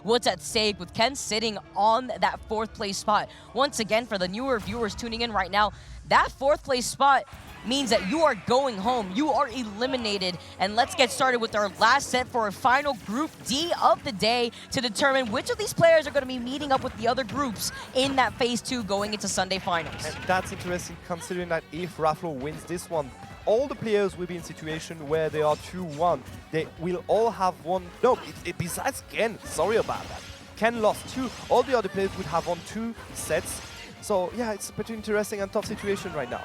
what's at stake with Ken sitting on that 4th place spot. Once again, for the newer viewers tuning in right now, that 4th place spot means that you are going home. You are eliminated. And let's get started with our last set for our final Group D of the day to determine which of these players are going to be meeting up with the other groups in that Phase 2 going into Sunday Finals. And that's interesting considering that if RAFLOW wins this one, all the players will be in a situation where they are 2-1. They will all have one. No, besides Ken, sorry about that. Ken lost 2. All the other players would have won 2 sets. So yeah, it's a pretty interesting and tough situation right now.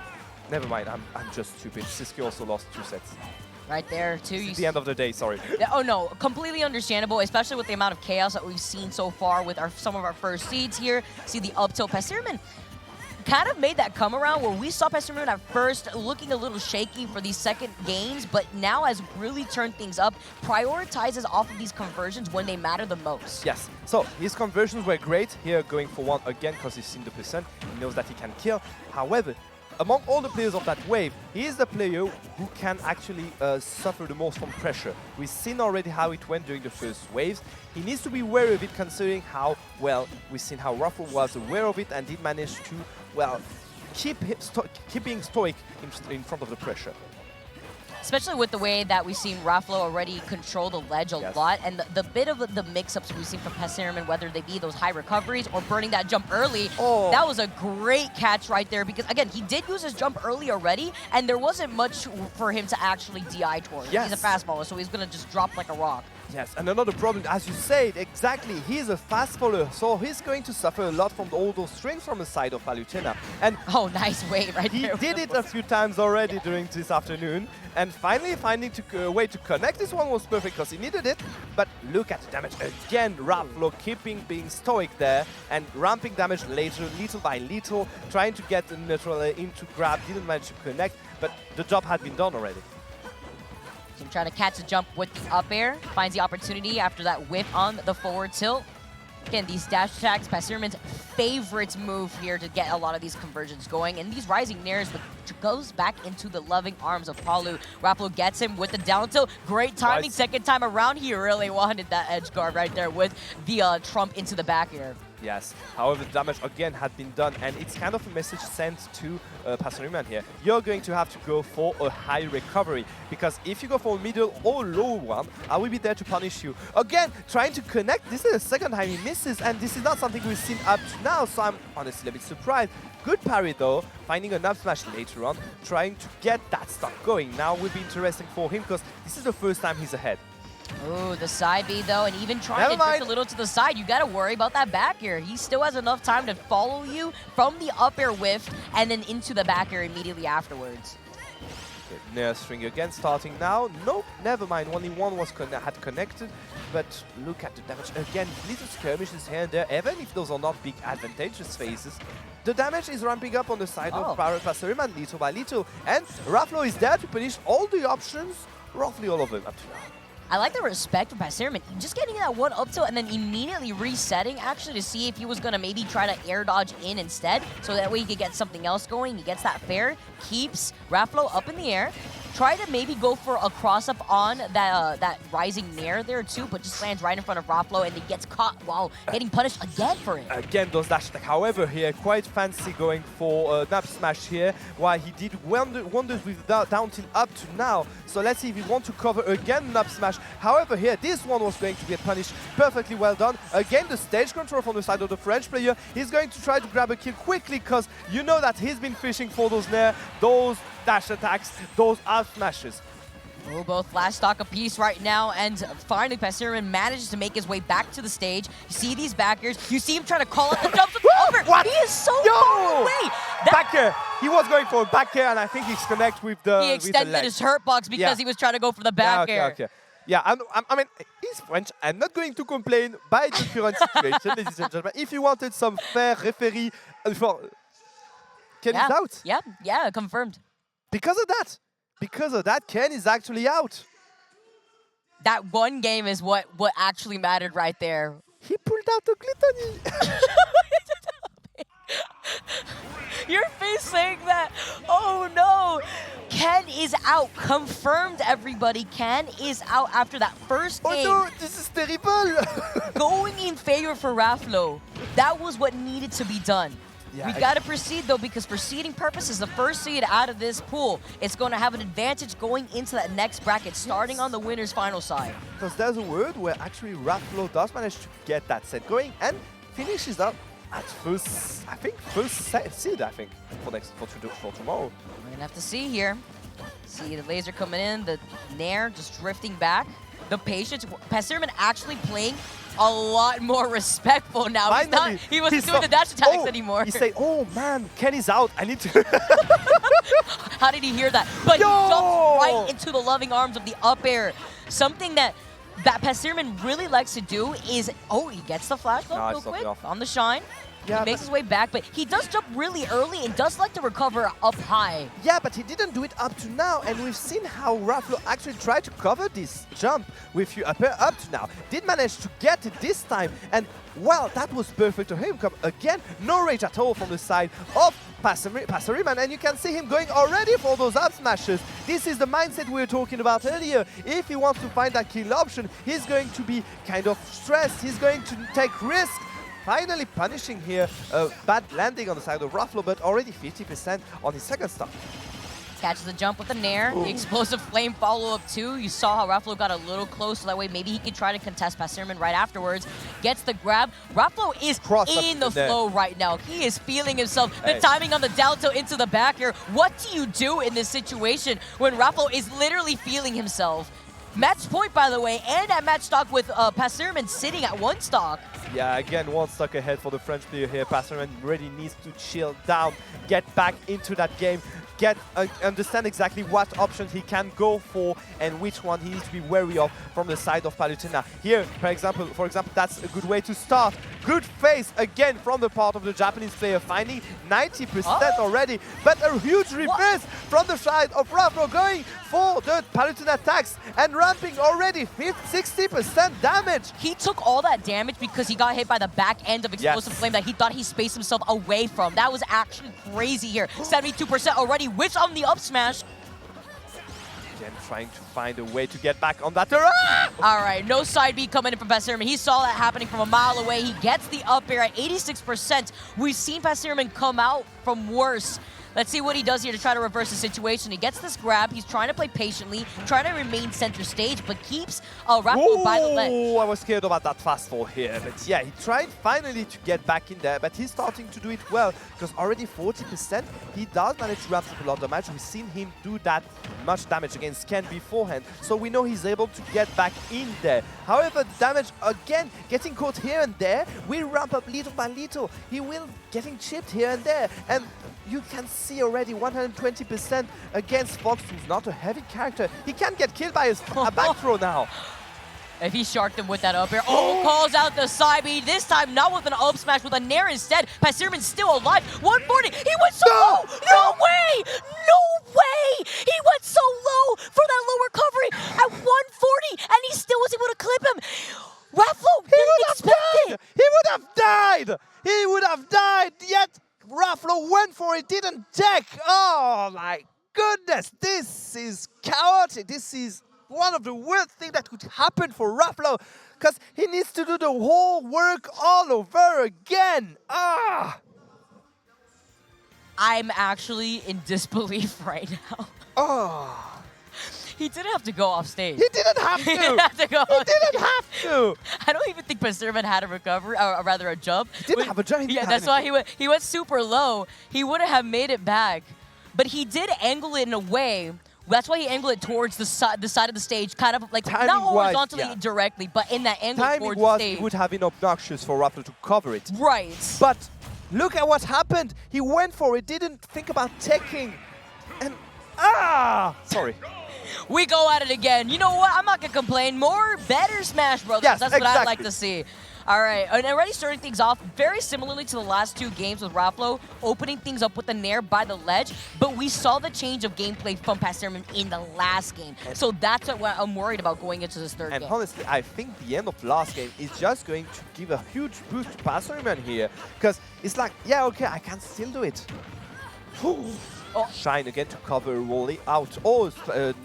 Never mind, I'm just stupid. Cirque also lost 2 sets. Right there, too. It's the end of the day, sorry. Oh no, completely understandable, especially with the amount of chaos that we've seen so far with some of our first seeds here. See the up tilt. PASERIMAN kind of made that come around where we saw PASERIMAN at first looking a little shaky for these second games, but now has really turned things up, prioritizes off of these conversions when they matter the most. Yes, so his conversions were great here, going for 1 again because he's seen the percent, he knows that he can kill. However, among all the players of that wave, he is the player who can actually suffer the most from pressure. We've seen already how it went during the first waves. He needs to be wary of it considering how, well, we've seen how RAFLOW was aware of it and did manage to, well, keep being stoic in front of the pressure. Especially with the way that we've seen RAFLOW already control the ledge a lot, and the bit of the mix-ups we've seen from PASERIMAN, whether they be those high recoveries or burning that jump early, that was a great catch right there because, again, he did use his jump early already, and there wasn't much for him to actually DI towards. He's a fast faller, so he's going to just drop like a rock. Yes, and another problem, as you said, exactly, he's a fast faller, so he's going to suffer a lot from all those strings from the side of Palutena. And oh, nice wave right there. He did it a few times already during this afternoon, and finally finding a way to connect this one was perfect because he needed it. But look at the damage again, RAFLOW being stoic there and ramping damage later, little by little, trying to get the neutral into grab, didn't manage to connect, but the job had been done already. So trying to catch a jump with the up air, finds the opportunity after that whip on the forward tilt. Again, these dash attacks, PASERIMAN's favorite move here to get a lot of these conversions going. And these rising nairs, which goes back into the loving arms of Palu. RAFLOW gets him with the down tilt. Great timing, second time around. He really wanted that edge guard right there with the trump into the back air. Yes, however, the damage again had been done, and it's kind of a message sent to PASERIMAN here. You're going to have to go for a high recovery, because if you go for a middle or low one, I will be there to punish you. Again, trying to connect, this is the second time he misses, and this is not something we've seen up to now, so I'm honestly a bit surprised. Good parry though, finding an up smash later on, trying to get that stuff going. Now will be interesting for him, because this is the first time he's ahead. Oh, the side B though, and even trying to drift a little to the side, you gotta worry about that back air. He still has enough time to follow you from the up air whiff and then into the back air immediately afterwards. Okay, Nair string again starting now. Nope, never mind. Only one was had connected, but look at the damage again. Little skirmishes here and there, even if those are not big advantageous phases. The damage is ramping up on the side of PASERIMAN little by little, and RAFLOW is there to punish all the options, roughly all of them up to now. I like the respect from PASERIMAN, just getting that one up tilt and then immediately resetting actually to see if he was going to maybe try to air dodge in instead, so that way he could get something else going. He gets that fair, keeps RAFLOW up in the air, try to maybe go for a cross-up on that rising nair there too, but just lands right in front of RAFLOW and he gets caught while getting punished again for it. Again, those dash attack. However, here, quite fancy going for an up smash here, while he did wonders with down tilt up to now. So let's see if he wants to cover again an up smash. However, here, this one was going to get punished. Perfectly well done. Again, the stage control from the side of the French player. He's going to try to grab a kill quickly, because you know that he's been fishing for those nair, those dash attacks, those up smashes. Oh, both flash stock apiece right now, and finally PASERIMAN manages to make his way back to the stage. You see these backers, you see him trying to call out the jumps with the over. What? He is so far away. Back air. He was going for a back air, and I think he's connect with the He extended his hurt box because he was trying to go for the back air. Okay. Yeah, I mean, he's French. I'm not going to complain by the current situation, ladies and gentlemen. If you wanted some fair referee for Ken is out. Yeah, confirmed. Because of that, Ken is actually out. That one game is what actually mattered right there. He pulled out the gluttony. Your face saying that. Oh no. Ken is out. Confirmed, everybody. Ken is out after that first game. Oh no, this is terrible! Going in favor for RAFLOW. That was what needed to be done. Yeah, We got to proceed, though, because for seeding purposes, the first seed out of this pool is going to have an advantage going into that next bracket, starting on the winner's final side. Because there's a word where actually RAFLOW does manage to get that set going and finishes up at first seed, I think, for tomorrow. We're going to have to see here. See the laser coming in, the Nair just drifting back. The patience. PASERIMAN actually playing a lot more respectful now. Finally, he wasn't doing the dash attacks anymore. He say, oh man, Ken is out. I need to... How did he hear that? But he jumps right into the loving arms of the up air. Something that PASERIMAN really likes to do is, he gets the flash real quick on the shine. Yeah, he makes his way back, but he does jump really early and does like to recover up high. Yeah, but he didn't do it up to now, and we've seen how RAFLOW actually tried to cover this jump with you up to now. Did manage to get it this time, and well, that was perfect to him. Again, no rage at all from the side of PASERIMAN, and you can see him going already for those up smashes. This is the mindset we were talking about earlier. If he wants to find that kill option, he's going to be kind of stressed. He's going to take risks. Finally punishing here a bad landing on the side of RAFLOW, but already 50% on his second stop. Catches the jump with the Nair, the explosive flame follow-up too. You saw how RAFLOW got a little close, so that way maybe he could try to contest PASERIMAN right afterwards. Gets the grab. RAFLOW is in the flow right now. He is feeling himself. The timing on the down tilt into the back air. What do you do in this situation when RAFLOW is literally feeling himself? Match point, by the way, and at match stock with PASERIMAN sitting at 1 stock. Yeah, again, 1 stock ahead for the French player here. PASERIMAN really needs to chill down, get back into that game, understand exactly what options he can go for and which one he needs to be wary of from the side of Palutena. Here, for example, that's a good way to start. Good face again from the part of the Japanese player, finding 90% already, but a huge reverse from the side of RAFLOW going for the Palutena attacks and ramping already 60% damage. He took all that damage because he got hit by the back end of Explosive Flame that he thought he spaced himself away from. That was actually crazy here. 72% already, which on the up smash. Again, trying to find a way to get back on that. All right, no side B coming in from PASERIMAN. He saw that happening from a mile away. He gets the up air at 86%. We've seen PASERIMAN come out from worse. Let's see what he does here to try to reverse the situation. He gets this grab. He's trying to play patiently, trying to remain center stage, but keeps RAFLOW by the ledge. Oh, I was scared about that fast fall here. But yeah, he tried finally to get back in there, but he's starting to do it well because already 40%, he does manage to ramp up a lot of damage. We've seen him do that much damage against Ken beforehand, so we know he's able to get back in there. However, the damage, again, getting caught here and there, will ramp up little by little. He will getting chipped here and there, and you can see already 120% against Fox, who's not a heavy character. He can get killed by a back throw now. If he sharked him with that up air, calls out the side B. This time not with an up smash, with a Nair instead. PASERIMAN's still alive. 140. He went so low. No way. No way. He went so low for that low recovery at 140, and he still was able to clip him. RAFLOW didn't expect it. He would have died. He would have died. Yet RAFLOW went for it, didn't check. Oh my goodness. This is chaotic. This is one of the worst things that could happen for RAFLOW, because he needs to do the whole work all over again. I'm actually in disbelief right now. He didn't have to go off stage. He didn't have to. He didn't have to go. He didn't have to. I don't even think PASERIMAN had a recovery, or rather a jump. He didn't have a jump. Yeah, that's why he went super low. He wouldn't have made it back, but he did angle it in a way. That's why he angled it towards the side of the stage, kind of like not horizontally directly, but in that angle towards the stage. It would have been obnoxious for RAFLOW to cover it. Right. But look at what happened. He went for it, didn't think about taking, and sorry. We go at it again. You know what? I'm not going to complain. Better Smash Brothers. Yes, that's what I'd like to see. All right, and already starting things off very similarly to the last 2 games with RAFLOW, opening things up with the Nair by the ledge, but we saw the change of gameplay from PASERIMAN in the last game. So that's what I'm worried about going into this third game. And honestly, I think the end of last game is just going to give a huge boost to PASERIMAN here, because it's like, yeah, okay, I can still do it. Oh. Shine again to cover Wally out. Oh,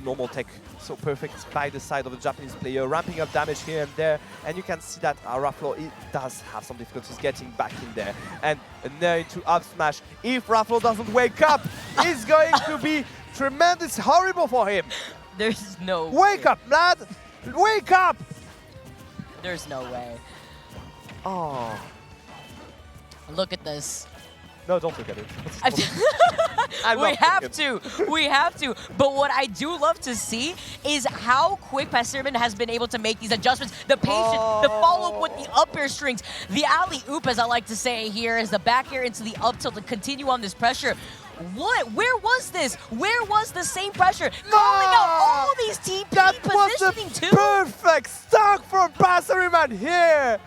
normal tech. So perfect by the side of the Japanese player, ramping up damage here and there. And you can see that RAFLOW does have some difficulties getting back in there. And now into up smash. If RAFLOW doesn't wake up, it's going to be tremendous, horrible for him. There's no Wake way. up, lad! Wake up! There's no way. Oh. Look at this. No, don't look at it. We have to. But what I do love to see is how quick PASERIMAN has been able to make these adjustments. The patience, the follow-up with the up air strings, the alley-oop, as I like to say here, is the back air into the up tilt to continue on this pressure. What? Where was this? Where was the same pressure? Calling out all these TP positioning too. Perfect stock from PASERIMAN here.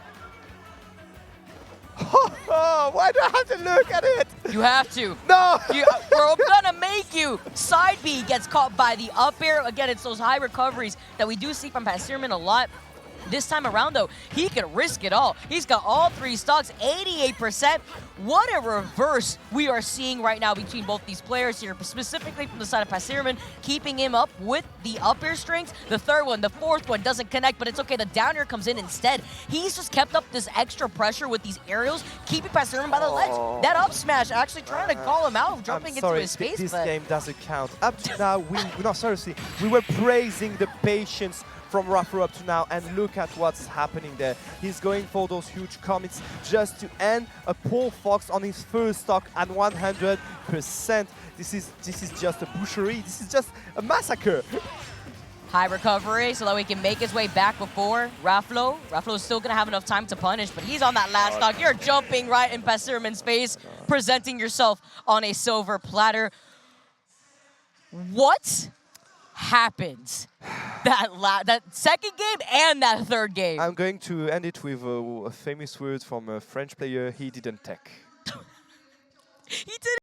Why do I have to look at it? You have to. No! We're gonna make you. Side B gets caught by the up air. Again, it's those high recoveries that we do see from PASERIMAN a lot. This time around, though, he can risk it all. He's got all 3 stocks, 88%. What a reverse we are seeing right now between both these players here, specifically from the side of PASERIMAN, keeping him up with the up air strings. The third one, the fourth one doesn't connect, but it's okay. The down air comes in instead. He's just kept up this extra pressure with these aerials, keeping PASERIMAN by the ledge. That up smash actually trying to call him out, jumping into his space. This game doesn't count. Up to now, no, seriously, we were praising the patience from RAFLOW up to now, and look at what's happening there. He's going for those huge commits just to end a Paul Fox on his first stock at 100%. This is just a boucherie. This is just a massacre. High recovery so that we can make his way back before RAFLOW. RAFLOW is still going to have enough time to punish, but he's on that last stock. You're jumping right in PASERIMAN's face, presenting yourself on a silver platter. What happened? That second game and that third game. I'm going to end it with a famous word from a French player. He didn't tech. He did